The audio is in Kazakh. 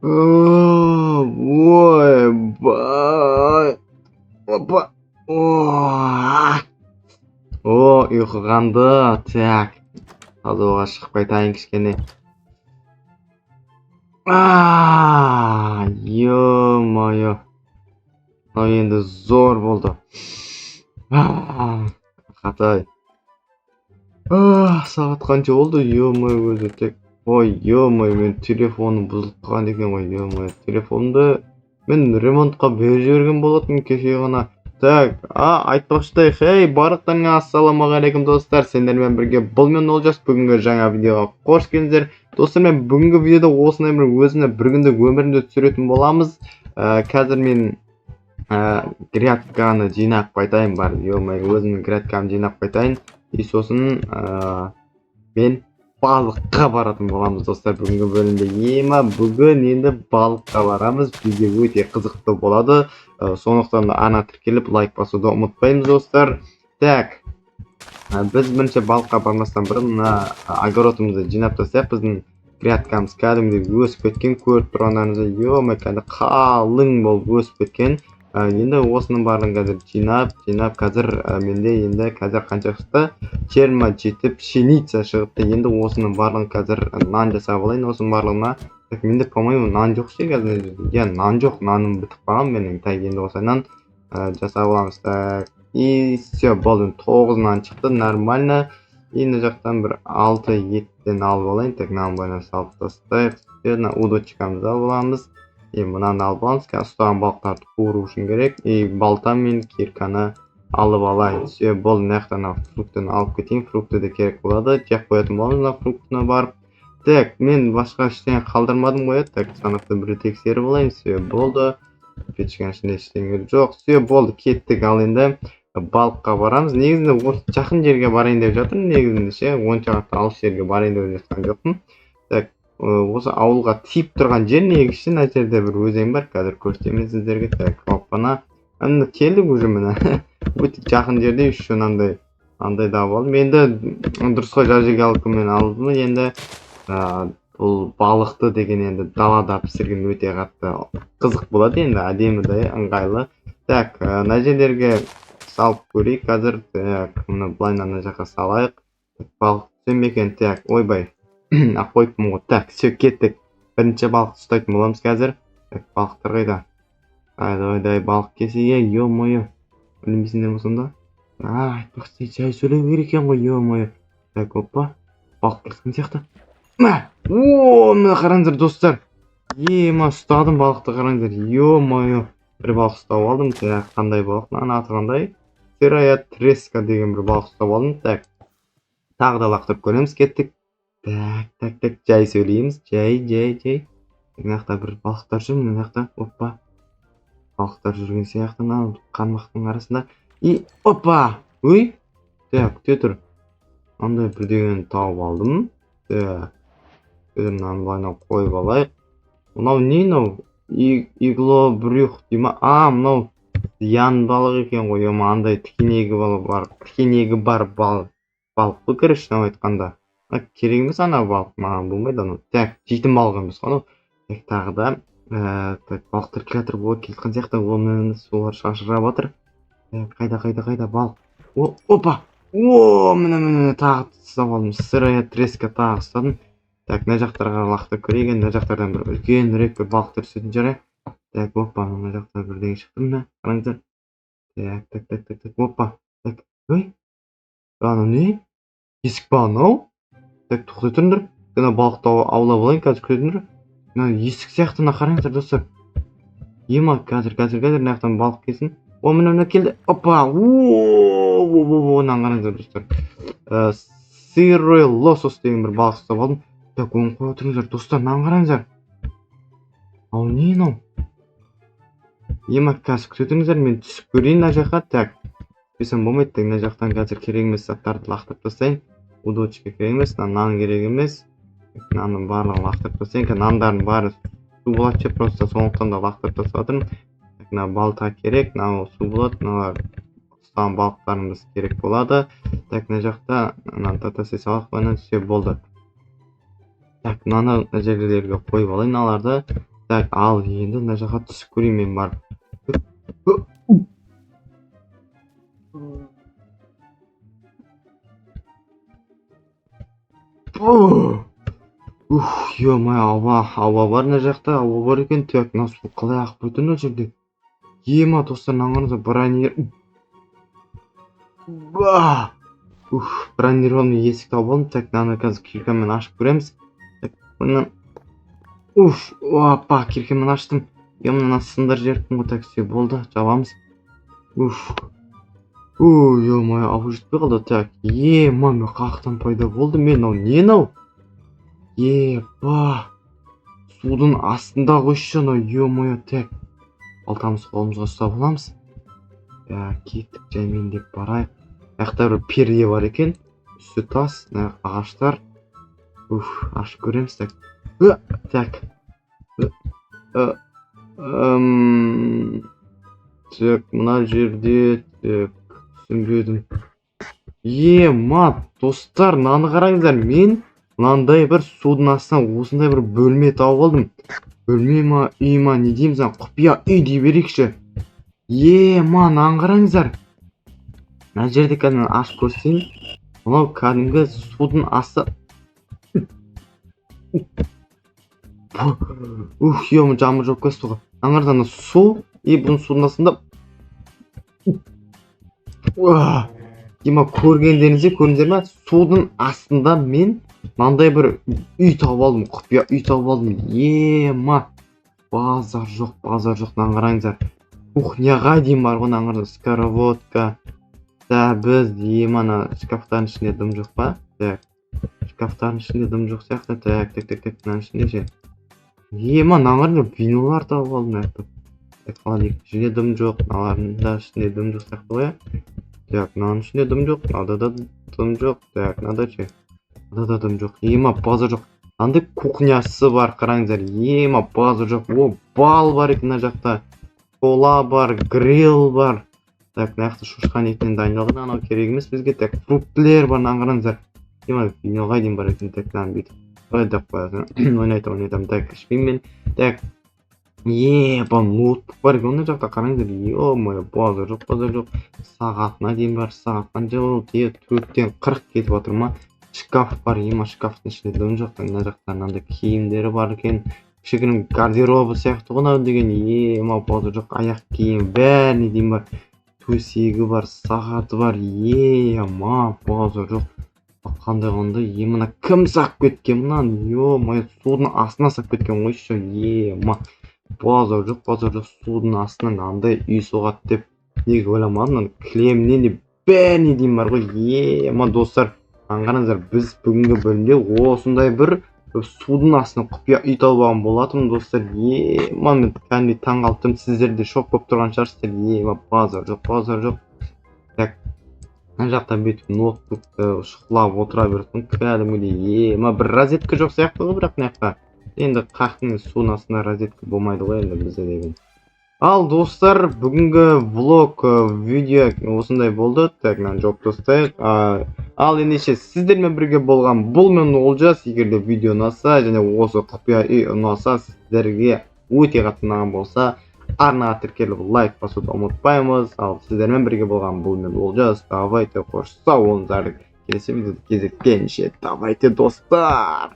Ойбай. Опа. Ұйқы қанды. Так. Тазаға шығып қайтайын кішкене. Ё-моё. Мынау енді зор болды. Хатай. Сағат қанша болды? Ё-моё өзі тек. Ой, ё-моё, мен телефоным бұзылып қалған екен ғой, ё-моё. Телефонды мен ремонтқа беріп жіберген болатын кеше ғана. Так, айтпақшыдай, хей, барлықтарыңа ассалаумағалейкум достар. Сендермен бірге бұл мен Олжас. Бүгінгі жаңа видеоға қош келдіңіздер. Достар, мен бүгінгі видеода осындай бір өзімді бір күндік өмірімді түсіретін боламыз. Қазір мен грядканы жинап қайтайын бар. Ё-моё, өзімнің грядкамды жинап қайтайын. И сосын мен балыққа баратын боламыз достар. Бүгінгі бөлімде бүгін енді балыққа барамыз. Видео өте қызықты болады. Сондықтан да ана тіркеліп лайк басуды ұмытпаймыз достар. Так, біз бірінші балыққа бармастан бұрын мына огородымызды жинап тастайық. Біздің грядкамыз кәдімгідей өсіп кеткен, көріп тұрғандарыңыздай, ё-моё, кәдімгі қалың болып өсіп кеткен. Енді осының барлығын қазір жинап, қазір менде енді қазір қанша шықты? 27 пшеница шығыпты. Енді осының барлығын қазір нан жасап алайын. Осының барлығына менде, по-моему, нан жоқ ше қазір. Я, нан жоқ, наным бітіп қалған менің. Так, енді осыдан жасап аламыз. Так, и все, болды. 9 нан шықты, нормально. Енді жақтан бір 6 еттен алып алайын. Так, нан бойына салып тастайық. Удочкамызды алып аламыз. Мынаны алып аламыз. Қазір ұстаған балықтарды қуыру үшін керек. Балта мен кирканы алып алайын. Все, болды. Мына фруктыны алып кетейін. Фрукты да керек болады. Жақ қоятын боламыз мына фруктыны барып. Так, мен басқа ештеңе қалдырмадым ғой. Так, санақты бір тексеріп алайын. Все, болды. Печкенің ішінде ештеңе жоқ. Все, болды. Кеттік. Ал енді балыққа барамыз. Негізінде осы жақын жерге барайын деп жатырмын. Негізінде ше, оншалықты алыс жерге барайын деп жатқан жоқпын. Так, осы ауылға тиіп тұрған жер негізі мына жерде бір өзен бар. Қазір көрсетемін сіздерге. Так, опана. Мына келдік уже міне. Өте жақын жерде еще андай да болды. Енді дұрысқа жажыгалыққа мен алдым. Енді бұл балықты деген енді далада пісірген өте қатты қызық болады. Енді әдемі, ыңғайлы. Так, мына жерлерге салып көрейік қазір. Так, мұны былайынан мына жаққа салайық. Балық түсем екен. Так, ойбай. Қойыппын ғой. Так, все, кеттік. Бірінші балық ұстайтын боламыз қазір. Так, балықтар қайда? Қайда балық кесеге, ё-моё. Білмейсіңдер ме сонда? Айтпақшы, жай сөйлеу керек екен ғой, ё-моё. Так, опа. Балық келген сияқты. Мына қараңыздар достар. Ұстадым балықты, қараңыздар. Ё-моё. Бір балық ұстап алдым. Так, қандай балық? Мына аты қандай? Сырая треска деген бір балық ұстап алдым. Так, тағы да лақтырып көреміз, кеттік. Так, жай сөйлейміз. Жай. Мына жақта бір балықтар жүр, мына жақта. Опа. Балықтар жүрген сияқты мына қармақтың арасында. Опа! Ой! Так, күте тұр. Андай бір деген тауып алдым. Так. Мынаны былайынан қойып алайық. Мынау не мынау? Игло брюх дейма. Мынау зиян балық екен ғой. Андай тікенегі бар балық қой, короче, айтқанда. Керек емес ана балық, маған болмайды анау. Так, жейтін балық емес қой. Так, тағы да балықтар келе жатыр, бұл келген сияқты, оны солар шашырап жатыр. Қайда балық? Опа! Міне тағы ұстап алдым. Сырая треска тағы ұстадым. Так, мына жақтарға лақтырып көрейік. Мына жақтардан бір үлкенірек бір балықтар түсетін шығар. Так, опа, мына жақтан бірдеңе шықты мына, қараңыздар. Так, опа. Так, ой. Анау не? Есік па анау? Так, тоқтай тұрыңдар. Мына балықты аулап алайын, қазір көрдіңдер. Мына есік сияқты, мына қараңыздар достар. Қазір мына жақтан балық келсін. Мына келді. Опа! Мына қараңыздар достар. Сырой лосос деген бір балық ұстап алдым. Так, оны қоя тұрыңыздар достар, мына қараңыздар. Ау не мынау? Қазір күте тұрыңыздар, мен түсіп көрейін мына жаққа. Так, түспесем болмайды. Мына жақтан қазір керек емес заттарды лақтырып тастайын. Удочка керек емес, нан керек емес. Нанның барлығын лақтырып тастайын. Нандардың бәрі су болады ше, просто сондықтан да лақтырып тастап жатырмын. Мына балта керек, мына су болады, мыналар ұстаған балықтарымыз керек болады. Так, мына жақта мынаны тастай салайық, мына все болды. Так, мынаны жерлерге қойып алайын, аларды. Так, ал енді мына жаққа түсіп көрейін мен барып. Ё-моё, ауа бар мына жақта, ауа бар екен. Так, мына су қалай ағып өтті мына жерде? Ема, достар, мына қараңыздар, бронированный есік тауып алдым. Так, мынаны қазір киркамен ашып көреміз. Так, мына опа, киркамен аштым. Мына сындар жерттім ғой. Так, все болды, жабамыз. Ё-моё, ауа жетпей қалды. Так, мен қаяқтан пайда болды? Мен не мынау? Судың астында қойшы анау, ё-моё. Так, балтамыз қолымызға ұстап аламыз. Кеттік, жаймендеп барайық. Аяқта бір перде бар екен. Үсті тас, ағаштар. Ашып көреміз. Так, так, мына жерде түсінбедім. Достар, мынаны қараңыздар. Мен мынандай бір судың астынан осындай бір бөлме тауып алдым. Бөлме ма, үй ма, не дейміз, құпия үй дей берейікші. Мынаны қараңыздар. Мына жерде кәдімгі ашып көрсейін. Мынау кәдімгі судың асты. Жамыр жоқ көз суға. Аңғардан су, бұның судың астында. Көргендеріңіздер ме? Судың астында мен мынандай бір үй тауып алдым, құпия үй тауып алдым. Базар жоқ, мынаны қараңыздар. Кухняға дейін бар ғой, мына қараңыздар, сковородка. Біз ана шкафтардың ішінде дым жоқ па? Так, шкафтардың ішінде дым жоқ сияқты. Так, мынаның ішінде ше. Мына қараңыздар, винолар тауып алдым. Так, холодильник ішінде дым жоқ, мыналардың да ішінде дым жоқ сияқты ғой. Так, мынаның ішінде дым жоқ, мынада да дым жоқ. Так, мынада ше. Мынада да дым жоқ. Базар жоқ. Андай кухнясы бар, қараңыздар. Базар жоқ. Бал бар екен мына жақта. Кола бар, гриль бар. Так, мына жақта шошқан етінен дайындалған, анау керек емес бізге. Так, фруктілер бар, мына қараңыздар. Винилға дейін бар екен. Так, мынаны бүйтіп ойдап қоясың. Ойнайтам. Так, ішпеймін мен. Так, ноутбук бар екен мына жақта, қараңыздар. Ё-моё, базар жоқ. Сағатына дейін бар, сағаттан жыл 4-тен 40 кетіп жатыр ма? Шкаф бар, шкафтың ішінде дым жоқ. Мына жақта мынандай киімдері бар екен. Кішігірім гардеробы сияқты ғой мынау деген. Базар жоқ, аяқ киім бәріне дейін бар. Төсегі бар, сағаты бар. Базар жоқ. Қандай мына кім сақ кеткен мынаны? Ё-моё, судың астына сақ кеткен қойшы. Базар жоқ, судың астынан андай үй соғады деп неге ойламадым. Кілемнен бәріне дейін бар ғой. Достар, қараңыздар, біз бүгінгі бөлімде осындай бір судың астына құпия үй тауып алған болатынмын, достар. Мен кәдімгідей таң қалыптым, сіздер де шок болып тұрған шығарсыздар. Базар жоқ. Так, мына жақта бүйтіп ноутбукты шұқылап отыра бердім, кәдімгідей. Бір розетка жоқ сияқты ғой, бірақ мына жақта. Енді қақтың судың астында розетка болмайды ғой енді бізде деген. Ал достар, бүгінгі влог видео осындай болды. Так, мен жоқ достар. Ал ендеше сіздермен бірге болған бұл мен Олжас. Егер де видео ұнаса және осы құпия үй ұнаса, сіздерге өте қатты ұнаған болса, арнаға тіркеліп лайк басуды ұмытпаймыз. Ал сіздермен бірге болған бұл мен Олжас. Давайте қош сау болыңыздар. Келесі видеода кездескенше. Давайте достар.